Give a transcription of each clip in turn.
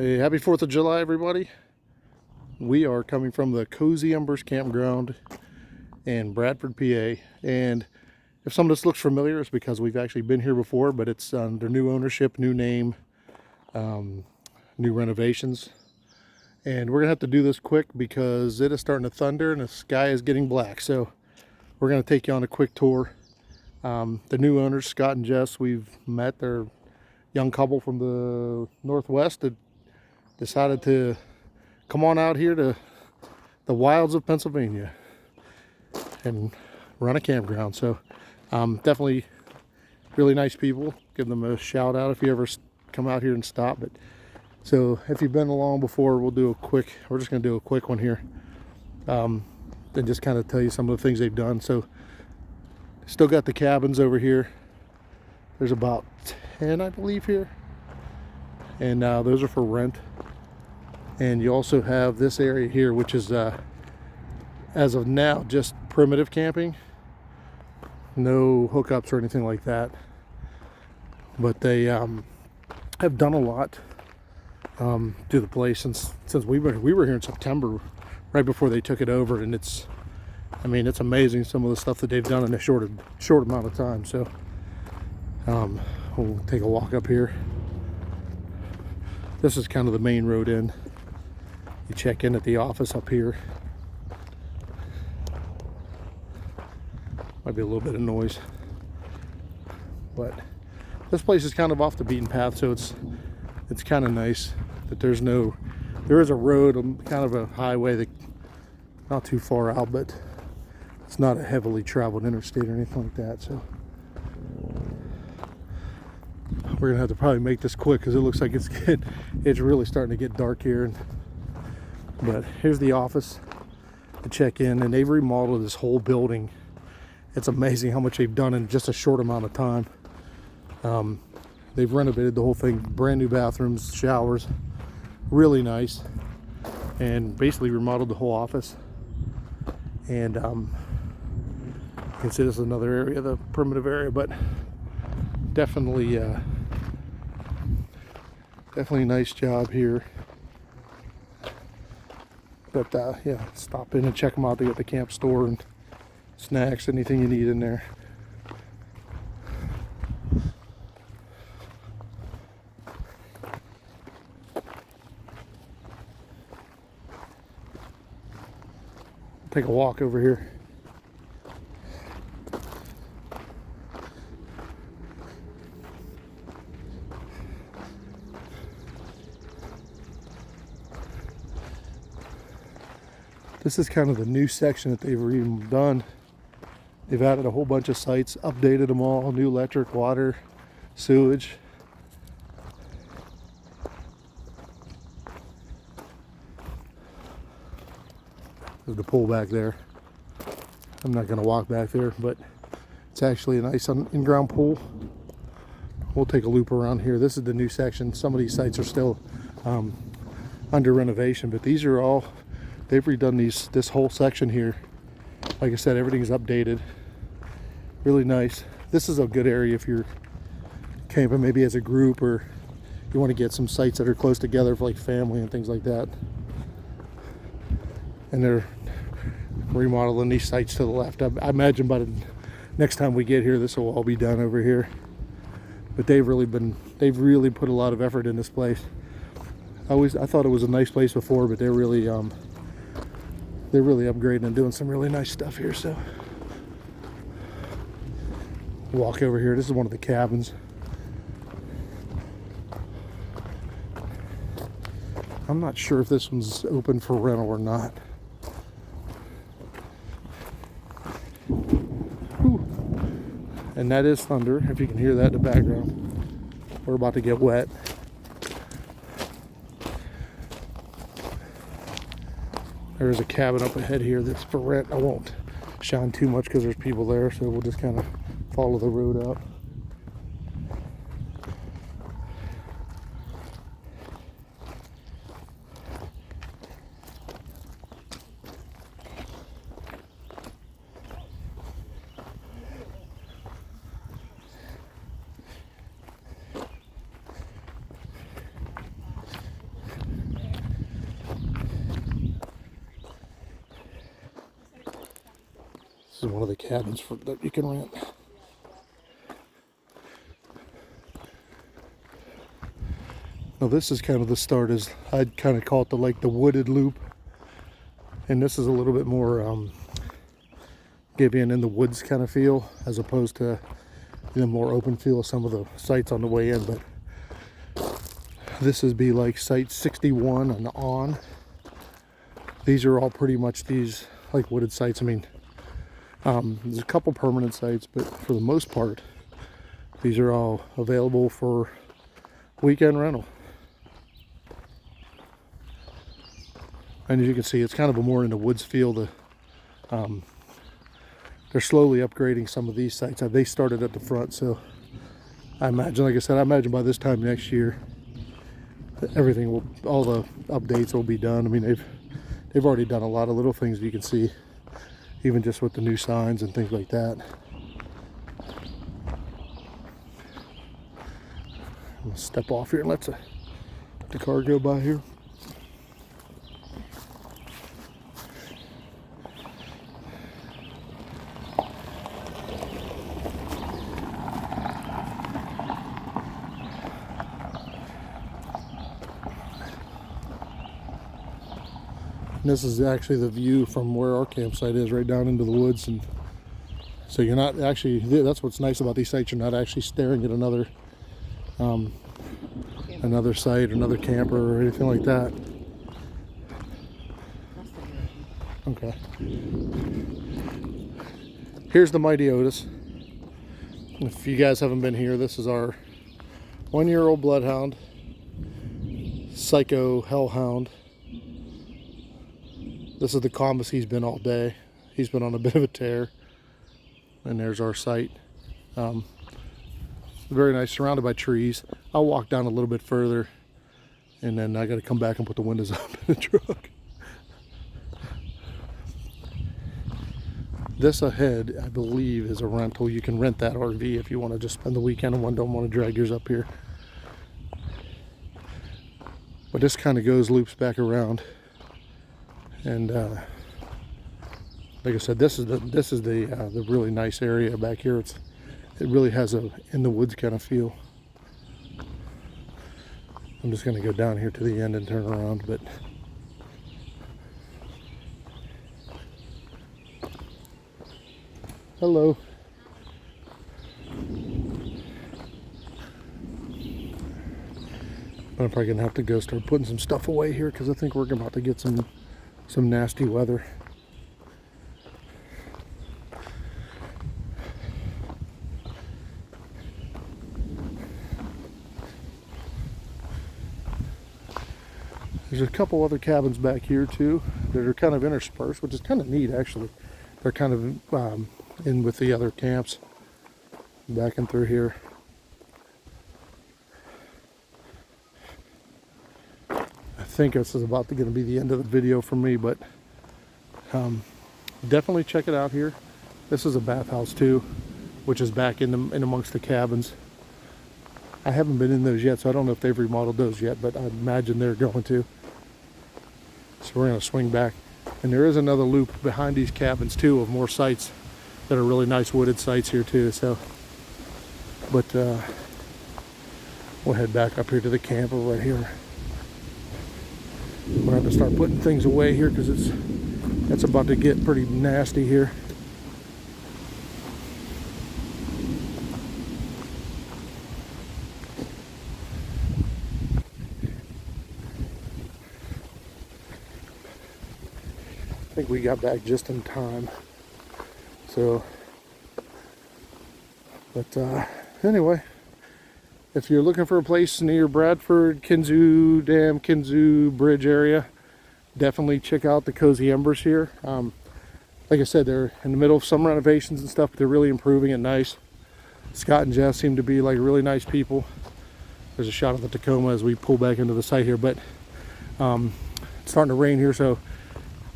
Hey, happy 4th of July, everybody. We are coming from the Cozy Embers Campground in Bradford, PA. And if some of this looks familiar, it's because we've actually been here before, but it's under new ownership, new name, new renovations. And we're gonna have to do this quick because it is starting to thunder and the sky is getting black. So we're gonna take you on a quick tour. The new owners, Scott and Jess, we've met. They're a young couple from the Northwest that decided to come on out here to the wilds of Pennsylvania and run a campground. So definitely really nice people. Give them a shout out if you ever come out here and stop. But so if you've been along before, we're just going to do a quick one here and just kind of tell you some of the things they've done. So still got the cabins over here. There's about 10, I believe, here, and those are for rent. And you also have this area here, which is as of now just primitive camping, no hookups or anything like that. But they have done a lot to the place since we were here in September, right before they took it over. And it's amazing some of the stuff that they've done in a short amount of time. So we'll take a walk up here. This is kind of the main road in. You check in at the office up here. Might be a little bit of noise, but this place is kind of off the beaten path, so it's kind of nice that there is a road, kind of a highway that not too far out, but it's not a heavily traveled interstate or anything like that. So we're gonna have to probably make this quick because it looks like it's really starting to get dark here. But here's the office to check in, and they've remodeled this whole building. It's amazing how much they've done in just a short amount of time. They've renovated the whole thing, brand new bathrooms, showers, really nice, and basically remodeled the whole office. And you can see this is another area, the primitive area, but definitely a nice job here. But yeah, stop in and check them out. They got the camp store and snacks, anything you need in there. Take a walk over here. This is kind of the new section that they've redone. They've added a whole bunch of sites, updated them all, new electric, water, sewage. There's the pool back there. I'm not going to walk back there, but it's actually a nice in-ground pool. We'll take a loop around here. This is the new section. Some of these sites are still under renovation, but these are all, they've redone this whole section here. Like I said, everything is updated. Really nice. This is a good area if you're camping maybe as a group, or you want to get some sites that are close together for like family and things like that. And they're remodeling these sites to the left. I imagine by the next time we get here, this will all be done over here. But they've really put a lot of effort in this place. I thought it was a nice place before, but they're really upgrading and doing some really nice stuff here. So walk over here. This is one of the cabins. I'm not sure if this one's open for rental or not. Whew. And that is thunder, if you can hear that in the background. We're about to get wet. There's a cabin up ahead here that's for rent. I won't shine too much because there's people there, so we'll just kind of follow the road out. This is one of the cabins that you can rent. Now this is kind of the start, as I'd kind of call it the wooded loop, and this is a little bit more Gibeon in the woods kind of feel, as opposed to the more open feel of some of the sites on the way in. But this would be like site 61 and on. These are all pretty much these like wooded sites. I mean, there's a couple permanent sites, but for the most part, these are all available for weekend rental. And as you can see, it's kind of a more in the woods feel. They're slowly upgrading some of these sites. They started at the front, so I imagine, like I said, I imagine by this time next year, everything will, all the updates will be done. I mean, they've already done a lot of little things you can see, even just with the new signs and things like that. I'm gonna step off here and let the car go by here. And this is actually the view from where our campsite is, right down into the woods. And so you're not actually, that's what's nice about these sites, you're not actually staring at another site, another camper or anything like that. Okay. Here's the Mighty Otis. If you guys haven't been here, this is our 1-year-old bloodhound, psycho hellhound. This is the calmest he's been all day. He's been on a bit of a tear. And there's our site. Very nice, surrounded by trees. I'll walk down a little bit further, and then I got to come back and put the windows up in the truck. This ahead, I believe, is a rental. You can rent that RV if you want to just spend the weekend and don't want to drag yours up here. But this kind of loops back around. And like I said, this is the really nice area back here. It really has a in the woods kind of feel. I'm just going to go down here to the end and turn around, but hello. But I'm probably going to have to go start putting some stuff away here, because I think we're about to get some nasty weather. There's a couple other cabins back here too that are kind of interspersed, which is kind of neat actually. They're kind of in with the other camps back and through here. I think this is about going to be the end of the video for me, but definitely check it out here. This is a bathhouse too, which is back in amongst the cabins. I haven't been in those yet, so I don't know if they've remodeled those yet, but I imagine they're going to. So we're going to swing back. And there is another loop behind these cabins too, of more sites that are really nice wooded sites here too. So, but we'll head back up here to the camper right here. We're going to have to start putting things away here, because it's about to get pretty nasty here. I think we got back just in time. So, but anyway, if you're looking for a place near Bradford, Kinzua Bridge area, definitely check out the Cozy Embers here. Like I said, they're in the middle of some renovations and stuff, but they're really improving it nice. Scott and Jess seem to be like really nice people. There's a shot of the Tacoma as we pull back into the site here, but it's starting to rain here, so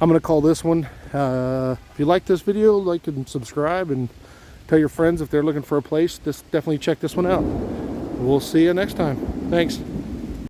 I'm going to call this one. If you like this video, like and subscribe, and tell your friends if they're looking for a place. Just definitely check this one out. We'll see you next time. Thanks.